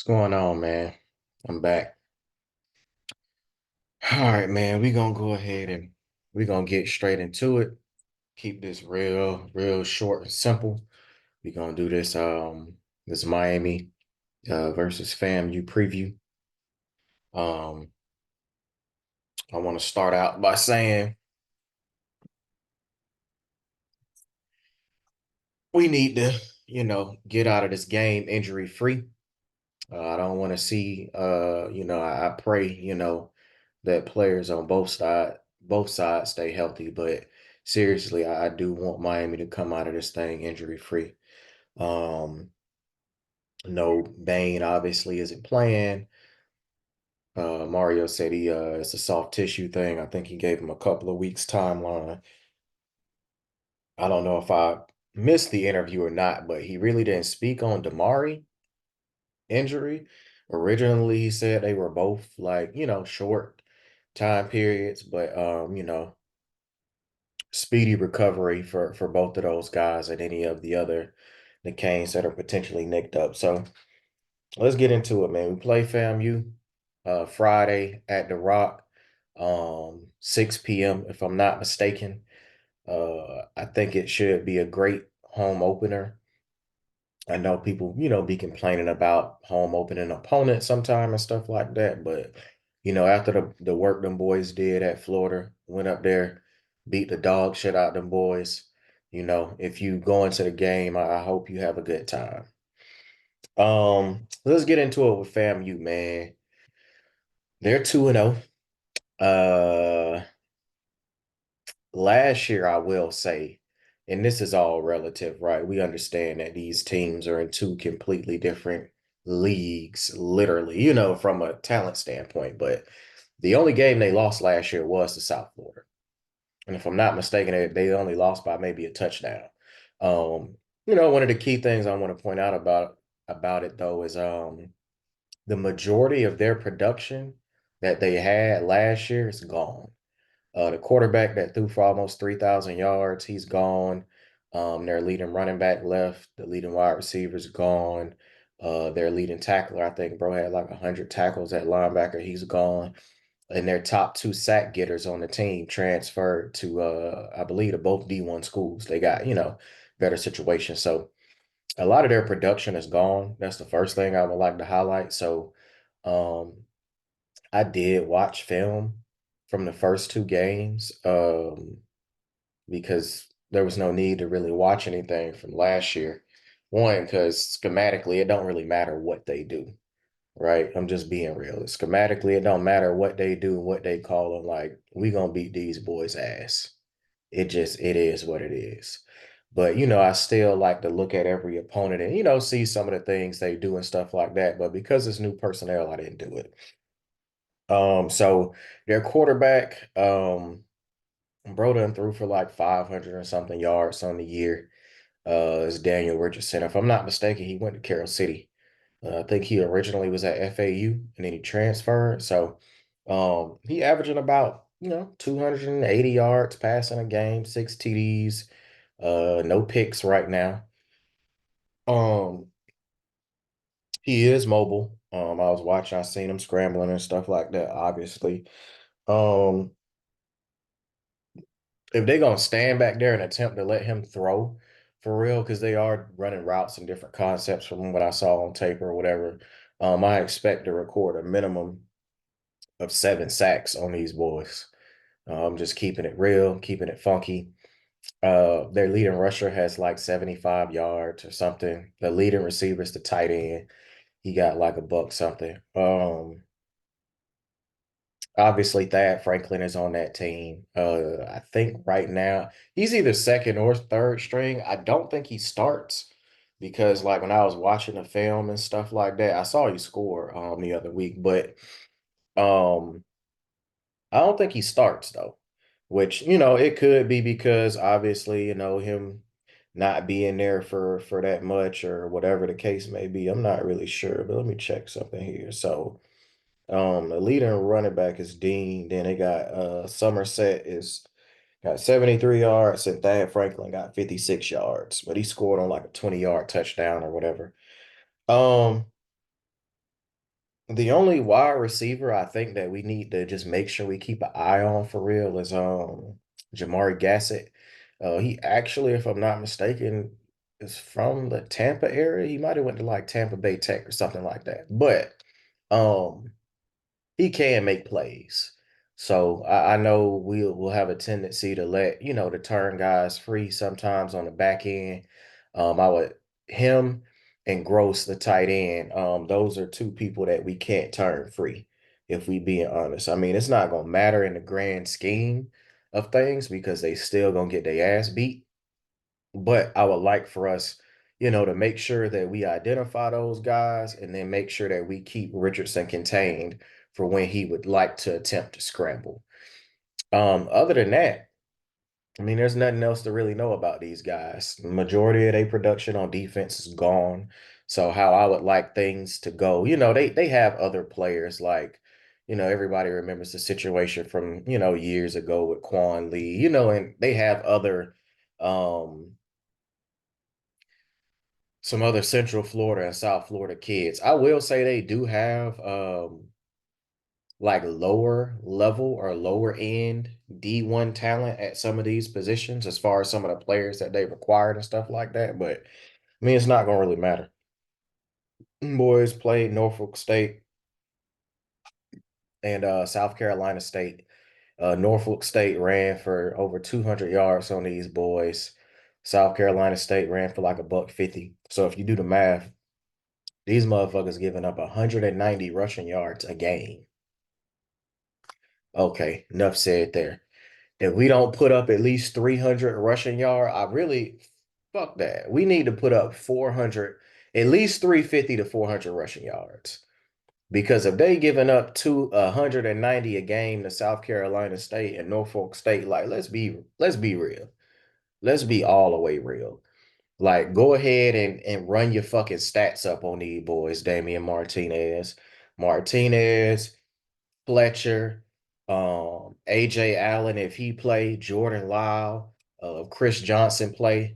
What's going on, man? I'm back. All right, man. We're gonna go ahead and we're gonna get straight into it. Keep this real short and simple. We're gonna do this Miami versus FAMU preview. Um, I want to start out by saying we need to, get out of this game injury free. I don't want to see I pray, that players on both sides stay healthy, but seriously, I do want Miami to come out of this thing injury free. Um, no, Bain obviously isn't playing. Mario said it's a soft tissue thing. I think he gave him a couple of weeks timeline. I don't know if I missed the interview or not, but he really didn't speak on Damari injury. Originally, he said they were both like, short time periods, but speedy recovery for both of those guys and any of the other the Canes that are potentially nicked up. So let's get into it, man. We play FAMU Friday at the Rock, 6 p.m. if I'm not mistaken. I think it should be a great home opener. I know people, be complaining about home opening opponent sometime and stuff like that, but after the work them boys did at Florida, went up there, beat the dog shit out them boys. If you go into the game, I hope you have a good time. Let's get into it with FAMU, man. They're 2-0. Uh Last year, I will say, and this is all relative, right? We understand that these teams are in two completely different leagues, literally, from a talent standpoint. But the only game they lost last year was to South Florida. And if I'm not mistaken, they only lost by maybe a touchdown. One of the key things I want to point out about it though is the majority of their production that they had last year is gone. The quarterback that threw for almost 3,000 yards, he's gone. Their leading running back left. The leading wide receiver's gone. Their leading tackler, I think, bro, had like 100 tackles at linebacker. He's gone. And their top two sack getters on the team transferred to, I believe, to both D1 schools. They got, better situations. So a lot of their production is gone. That's the first thing I would like to highlight. So, um, I did watch film from the first two games because there was no need to really watch anything from last year. One, because schematically, it don't really matter what they do, right? I'm just being real. Schematically, it don't matter what they do, what they call them. Like, we gonna beat these boys' ass. It is what it is. But I still like to look at every opponent and see some of the things they do and stuff like that. But because it's new personnel, I didn't do it. So their quarterback, bro done threw for like 500 or something yards on the year. Is Daniel Richardson. If I'm not mistaken, he went to Carroll City. I think he originally was at FAU and then he transferred. So he averaging about, 280 yards passing a game, 6 TDs, no picks right now. Um, he is mobile. I was watching, I seen him scrambling and stuff like that, obviously. Um, if they're gonna stand back there and attempt to let him throw for real, because they are running routes and different concepts from what I saw on tape or whatever, I expect to record a minimum of 7 sacks on these boys. I'm just keeping it real, keeping it funky. Their leading rusher has like 75 yards or something. The leading receiver is the tight end. He got like a buck something. Obviously, Thad Franklin is on that team. I think right now he's either second or third string. I don't think he starts because, like, when I was watching the film and stuff like that, I saw you score the other week, but um I don't think he starts though. Which it could be because obviously him not being there for that much or whatever the case may be. I'm not really sure, but let me check something here. So. The leading running back is Dean. Then they got Somerset is got 73 yards, and Thad Franklin got 56 yards, but he scored on like a 20-yard touchdown or whatever. Um, The only wide receiver I think that we need to just make sure we keep an eye on for real is Jamari Gassett. He actually, if I'm not mistaken, is from the Tampa area. He might have went to like Tampa Bay Tech or something like that. But um he can make plays. So I know we'll have a tendency to let, to turn guys free sometimes on the back end. I would him and Gross, the tight end. Those are two people that we can't turn free, if we being honest. I mean, it's not gonna matter in the grand scheme of things because they still gonna get their ass beat. But I would like for us, to make sure that we identify those guys and then make sure that we keep Richardson contained for when he would like to attempt to scramble. Other than that, I mean, there's nothing else to really know about these guys. The majority of their production on defense is gone. So how I would like things to go, they have other players like, everybody remembers the situation from, years ago with Quan Lee, and they have other some other Central Florida and South Florida kids. I will say they do have like lower level or lower end D1 talent at some of these positions as far as some of the players that they've acquired and stuff like that. But I mean, it's not gonna really matter. Boys played Norfolk State and South Carolina State. Norfolk State ran for over 200 yards on these boys. South Carolina State ran for like a buck 50. So if you do the math, these motherfuckers giving up 190 rushing yards a game. Okay, enough said there. If we don't put up at least 300 rushing yard, I really fuck that. We need to put up 400, at least 350 to 400 rushing yards. Because if they giving up 190 a game to South Carolina State and Norfolk State, like let's be real. Let's be all the way real. Like, go ahead and run your fucking stats up on these boys, Damian Martinez, Fletcher, AJ Allen, if he play, Jordan Lyle, Chris Johnson play,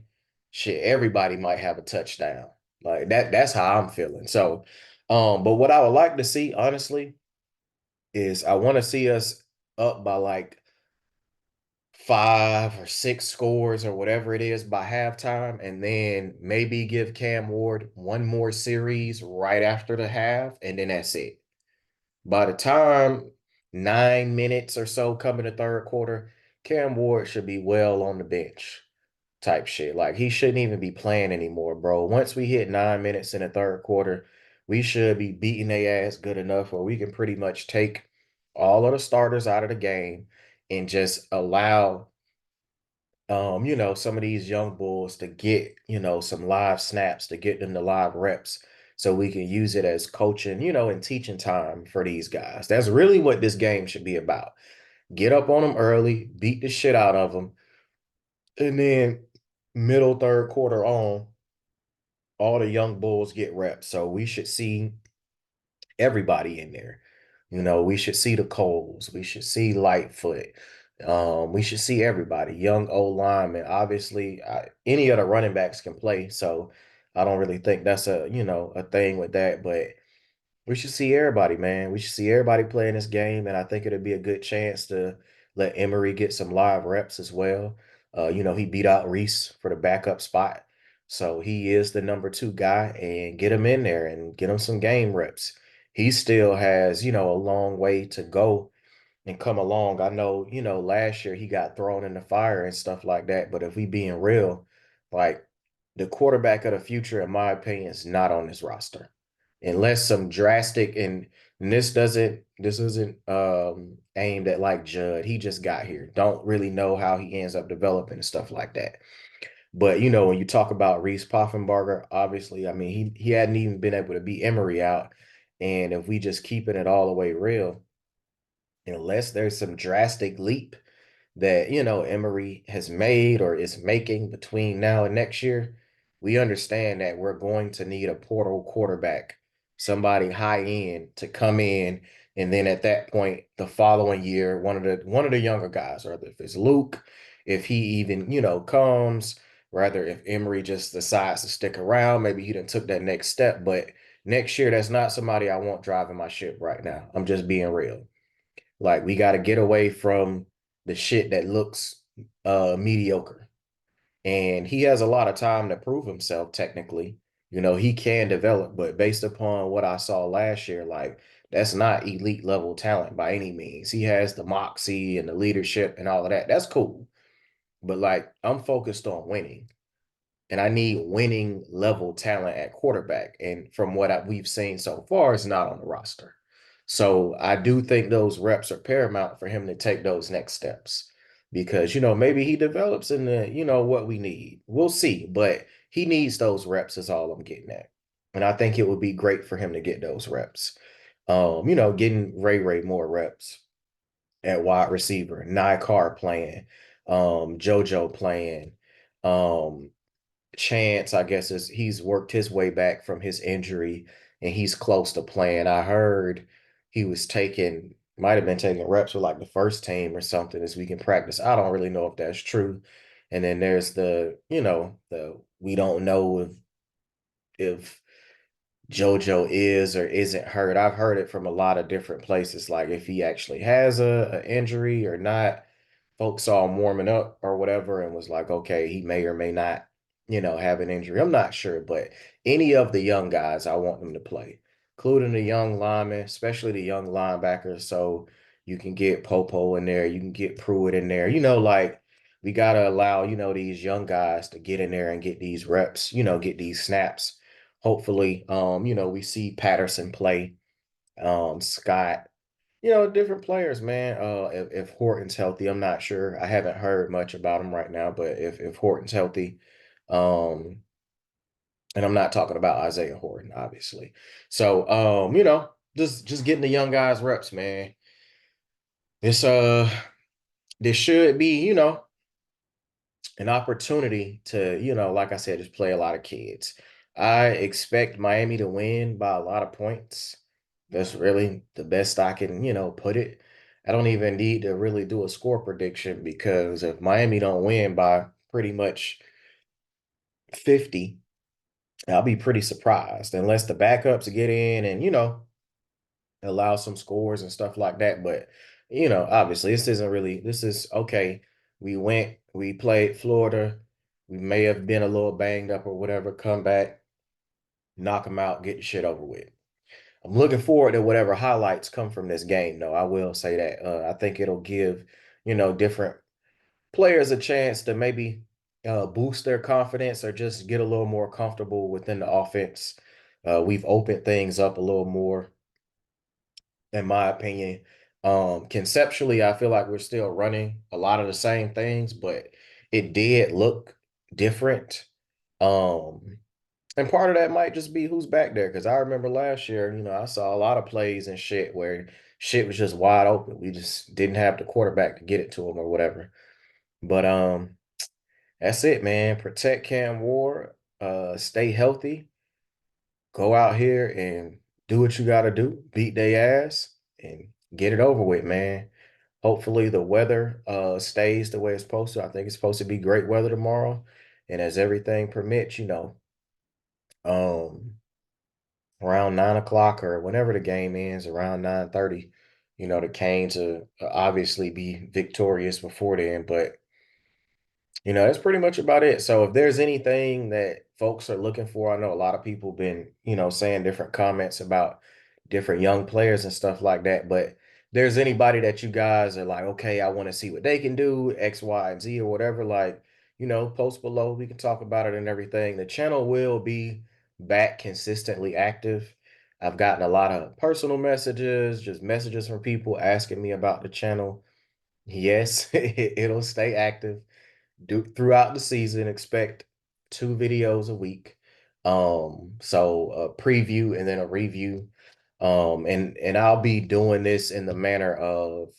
shit, everybody might have a touchdown. Like that's how I'm feeling. So, but what I would like to see, honestly, is I want to see us up by like 5 or 6 scores or whatever it is by halftime, and then maybe give Cam Ward one more series right after the half, and then that's it. By the time 9 minutes or so come in the third quarter, Cam Ward should be well on the bench type shit. Like he shouldn't even be playing anymore, bro. Once we hit 9 minutes in the third quarter, we should be beating their ass good enough where we can pretty much take all of the starters out of the game and just allow some of these young bulls to get, some live snaps, to get them the live reps so we can use it as coaching, and teaching time for these guys. That's really what this game should be about. Get up on them early, beat the shit out of them, and then middle third quarter on, all the young bulls get reps. So we should see everybody in there. We should see the Coles. We should see Lightfoot. We should see everybody, young old linemen. Obviously, any of the running backs can play, so I don't really think that's a thing with that. But we should see everybody, man. We should see everybody playing this game, and I think it'd be a good chance to let Emery get some live reps as well. He beat out Reese for the backup spot, so he is the number two guy, and get him in there and get him some game reps. He still has, a long way to go and come along. I know, last year he got thrown in the fire and stuff like that. But if we being real, like the quarterback of the future, in my opinion, is not on this roster. Unless some drastic and this isn't aimed at like Judd. He just got here. Don't really know how he ends up developing and stuff like that. But when you talk about Reese Poffenbarger, obviously, I mean he hadn't even been able to beat Emery out. And if we just keeping it all the way real, unless there's some drastic leap that Emery has made or is making between now and next year, we understand that we're going to need a portal quarterback, somebody high end to come in, and then at that point, the following year, one of the younger guys, or if it's Luke, if he even comes, rather if Emery just decides to stick around, maybe he done took that next step, but next year, that's not somebody I want driving my ship right now. I'm just being real. Like we got to get away from the shit that looks mediocre. And he has a lot of time to prove himself technically. You know, he can develop, but based upon what I saw last year, like that's not elite level talent by any means. He has the moxie and the leadership and all of that. That's cool. But like I'm focused on winning and I need winning level talent at quarterback. And from what we've seen so far, it's not on the roster. So I do think those reps are paramount for him to take those next steps because, you know, maybe he develops in the, you know, what we need. We'll see, but he needs those reps, is all I'm getting at. And I think it would be great for him to get those reps. You know, getting Ray more reps at wide receiver, Carr playing, JoJo playing, um, Chance, I guess, is he's worked his way back from his injury and he's close to playing. I heard he was taking, might have been taking reps with like the first team or something this week in practice. I don't really know if that's true. And then there's the, you know, the we don't know if JoJo is or isn't hurt. I've heard it from a lot of different places, like if he actually has a injury or not. Folks saw him warming up or whatever and was like, okay, he may or may not, you know, have an injury. I'm not sure, but any of the young guys, I want them to play, including the young linemen, especially the young linebackers. So you can get Popo in there, you can get Pruitt in there. You know, like we gotta allow, you know, these young guys to get in there and get these reps, you know, get these snaps. Hopefully, you know, we see Patterson play, Scott, you know, different players, man. If Horton's healthy, I'm not sure. I haven't heard much about him right now, but if Horton's healthy, um, and I'm not talking about Isaiah Horton, obviously. So, you know, just getting the young guys reps, man. This this should be, you know, an opportunity to, you know, like I said, just play a lot of kids. I expect Miami to win by a lot of points. That's really the best I can, you know, put it. I don't even need to really do a score prediction because if Miami don't win by pretty much 50, I'll be pretty surprised unless the backups get in and, you know, allow some scores and stuff like that. But, you know, obviously this isn't really, this is okay. We played Florida. We may have been a little banged up or whatever, come back, knock them out, get the shit over with. I'm looking forward to whatever highlights come from this game, though. I will say that. I think it'll give, you know, different players a chance to maybe boost their confidence or just get a little more comfortable within the offense. We've opened things up a little more, in my opinion. Conceptually, I feel like we're still running a lot of the same things, but it did look different. Um, and part of that might just be who's back there. Cause I remember last year, you know, I saw a lot of plays and shit where shit was just wide open. We just didn't have the quarterback to get it to him or whatever. But that's it, man. Protect Cam Ward, stay healthy, go out here and do what you gotta do, beat their ass and get it over with, man. Hopefully the weather stays the way it's supposed to. I think it's supposed to be great weather tomorrow. And as everything permits, you know, um around 9 o'clock or whenever the game ends, around 9:30. You know, the Canes will obviously be victorious before then, but you know, that's pretty much about it. So if there's anything that folks are looking for, I know a lot of people been, you know, saying different comments about different young players and stuff like that. But there's anybody that you guys are like, okay, I want to see what they can do, X, Y, and Z or whatever, like, you know, post below. We can talk about it and everything. The channel will be back consistently active. I've gotten a lot of personal messages, just messages from people asking me about the channel. Yes, it'll stay active do throughout the season. Expect 2 videos a week. So a preview and then a review. And I'll be doing this in the manner of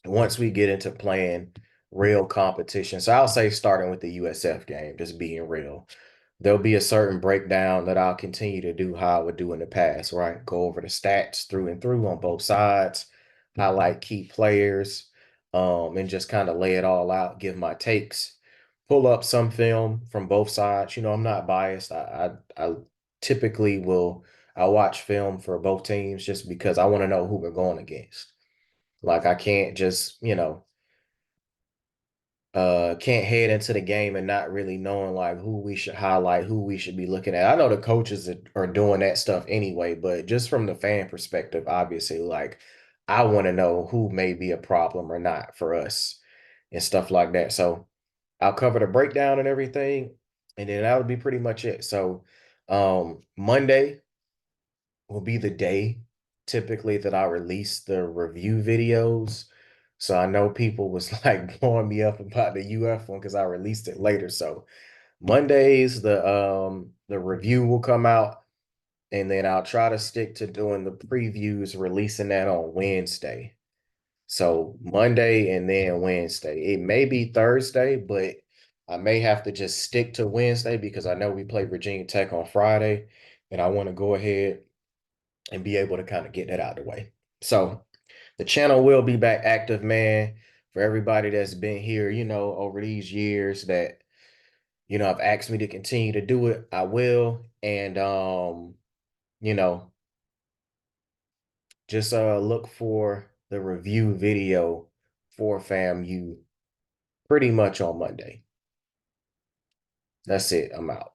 once we get into playing real competition. So I'll say starting with the USF game, just being real. There'll be a certain breakdown that I'll continue to do how I would do in the past, right? Go over the stats through and through on both sides, highlight key players, and just kind of lay it all out, give my takes, pull up some film from both sides. You know, I'm not biased. I typically will. I watch film for both teams just because I want to know who we're going against. Like I can't just, can't head into the game and not really knowing like who we should highlight, who we should be looking at. I know the coaches are doing that stuff anyway, but just from the fan perspective, obviously, like I want to know who may be a problem or not for us and stuff like that. So I'll cover the breakdown and everything, and then that would be pretty much it. So Monday will be the day typically that I release the review videos. So I know people was like blowing me up about the UF one because I released it later. So Mondays the review will come out, and then I'll try to stick to doing the previews, releasing that on Wednesday. So Monday and then Wednesday. It may be Thursday, but I may have to just stick to Wednesday because I know we play Virginia Tech on Friday, and I want to go ahead and be able to kind of get that out of the way. So the channel will be back active, man. For everybody that's been here, over these years that, have asked me to continue to do it, I will. And you know, just look for the review video for FAMU pretty much on Monday. That's it. I'm out.